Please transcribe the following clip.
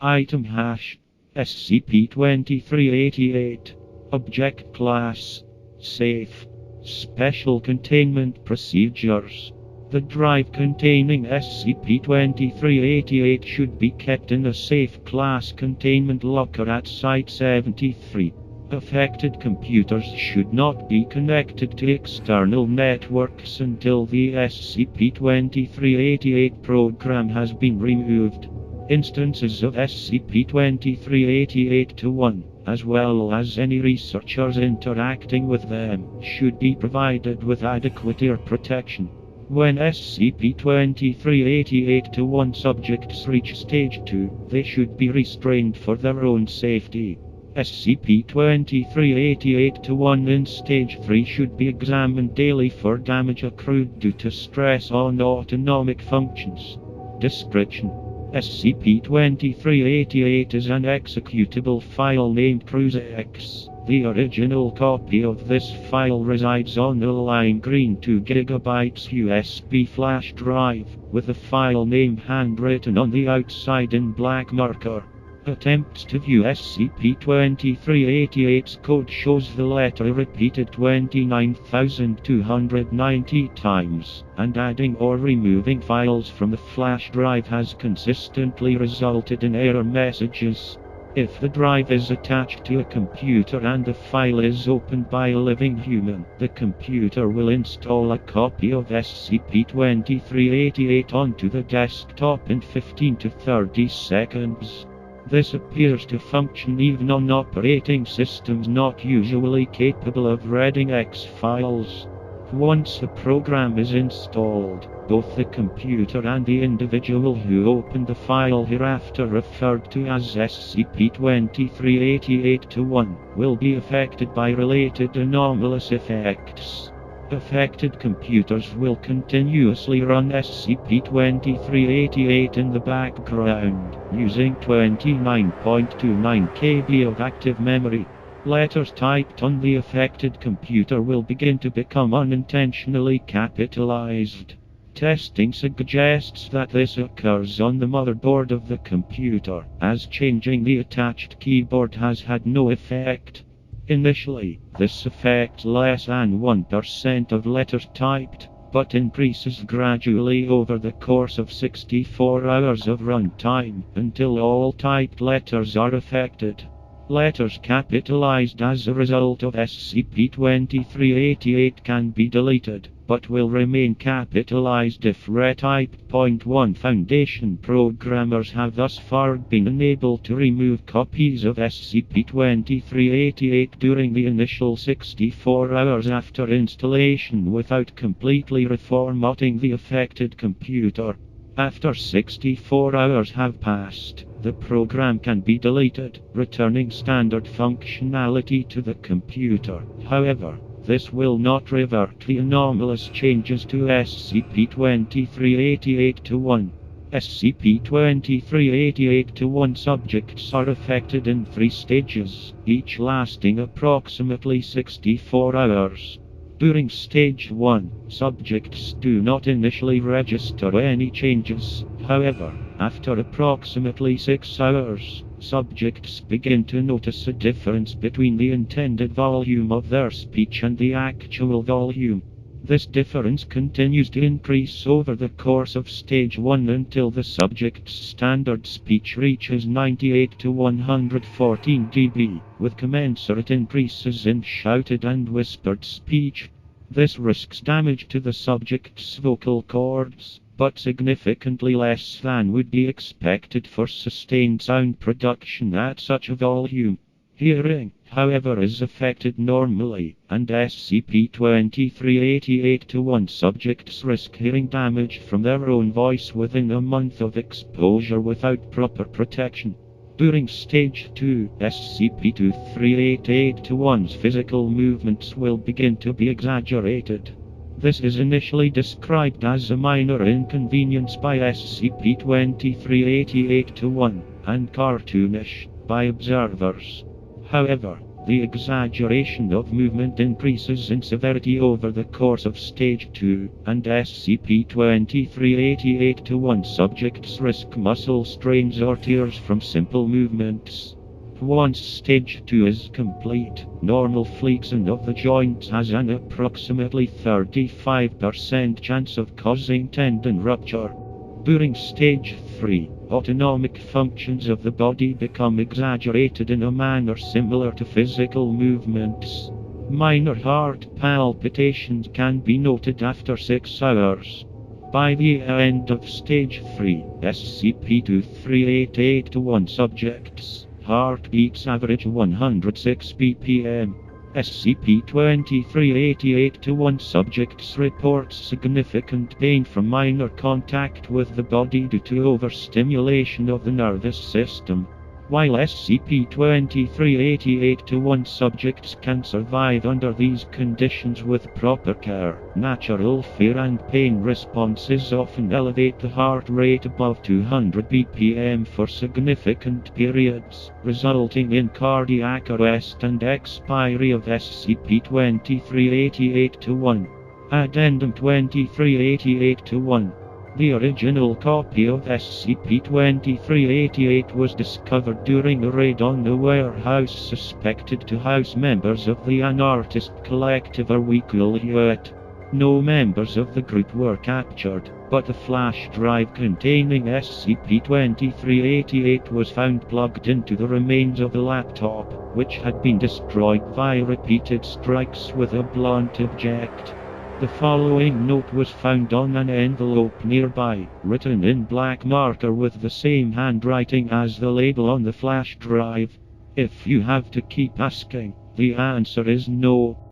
Item hash SCP-2388. Object Class Safe. Special Containment Procedures. The drive containing SCP-2388 should be kept in a safe class containment locker at Site-73. Affected computers should not be connected to external networks until the SCP-2388 program has been removed. Instances of SCP-2388-1, as well as any researchers interacting with them, should be provided with adequate ear protection. When SCP-2388-1 subjects reach Stage 2, they should be restrained for their own safety. SCP-2388-1 in Stage 3 should be examined daily for damage accrued due to stress on autonomic functions. Description: SCP-2388 is an executable file named Cruise.Exe. The original copy of this file resides on a lime green 2 GB USB flash drive, with the file name handwritten on the outside in black marker. Attempts to view SCP-2388's code shows the letter repeated 29,290 times, and adding or removing files from the flash drive has consistently resulted in error messages. If the drive is attached to a computer and the file is opened by a living human, the computer will install a copy of SCP-2388 onto the desktop in 15 to 30 seconds. This appears to function even on operating systems not usually capable of reading X files. Once the program is installed, both the computer and the individual who opened the file, hereafter referred to as SCP-2388-1, will be affected by related anomalous effects. Affected computers will continuously run SCP-2388 in the background, using 29.29 KB of active memory. Letters typed on the affected computer will begin to become unintentionally capitalized. Testing suggests that this occurs on the motherboard of the computer, as changing the attached keyboard has had no effect. Initially, this affects less than 1% of letters typed, but increases gradually over the course of 64 hours of runtime, until all typed letters are affected. Letters capitalized as a result of SCP-2388 can be deleted, but will remain capitalized if retyped. 1 Foundation programmers have thus far been unable to remove copies of SCP-2388 during the initial 64 hours after installation without completely reformatting the affected computer. After 64 hours have passed, the program can be deleted, returning standard functionality to the computer. However, this will not revert the anomalous changes to SCP-2388-1. SCP-2388-1 subjects are affected in 3 stages, each lasting approximately 64 hours. During Stage 1, subjects do not initially register any changes. However, after approximately 6 hours, subjects begin to notice a difference between the intended volume of their speech and the actual volume. This difference continues to increase over the course of Stage 1 until the subject's standard speech reaches 98 to 114 dB, with commensurate increases in shouted and whispered speech. This risks damage to the subject's vocal cords, but significantly less than would be expected for sustained sound production at such a volume. Hearing, however, is affected normally, and SCP-2388-1 subjects risk hearing damage from their own voice within a month of exposure without proper protection. During Stage 2, SCP-2388-1's physical movements will begin to be exaggerated. This is initially described as a minor inconvenience by SCP-2388-1, and cartoonish by observers. However, The exaggeration of movement increases in severity over the course of Stage 2, and SCP-2388-1 subjects risk muscle strains or tears from simple movements. Once Stage 2 is complete, normal flexing of the joints has an approximately 35% chance of causing tendon rupture. During Stage 3, autonomic functions of the body become exaggerated in a manner similar to physical movements. Minor heart palpitations can be noted after 6 hours. By the end of Stage 3, SCP-2388-1 subjects' heartbeats average 106 BPM. SCP-2388-1 subjects report significant pain from minor contact with the body due to overstimulation of the nervous system. While SCP-2388-1 subjects can survive under these conditions with proper care, natural fear and pain responses often elevate the heart rate above 200 BPM for significant periods, resulting in cardiac arrest and expiry of SCP-2388-1. Addendum 2388-1. The original copy of SCP-2388 was discovered during a raid on a warehouse suspected to house members of the anarchist collective Cruise.Exe. No members of the group were captured, but a flash drive containing SCP-2388 was found plugged into the remains of a laptop, which had been destroyed by repeated strikes with a blunt object. The following note was found on an envelope nearby, written in black marker with the same handwriting as the label on the flash drive. If you have to keep asking, the answer is no.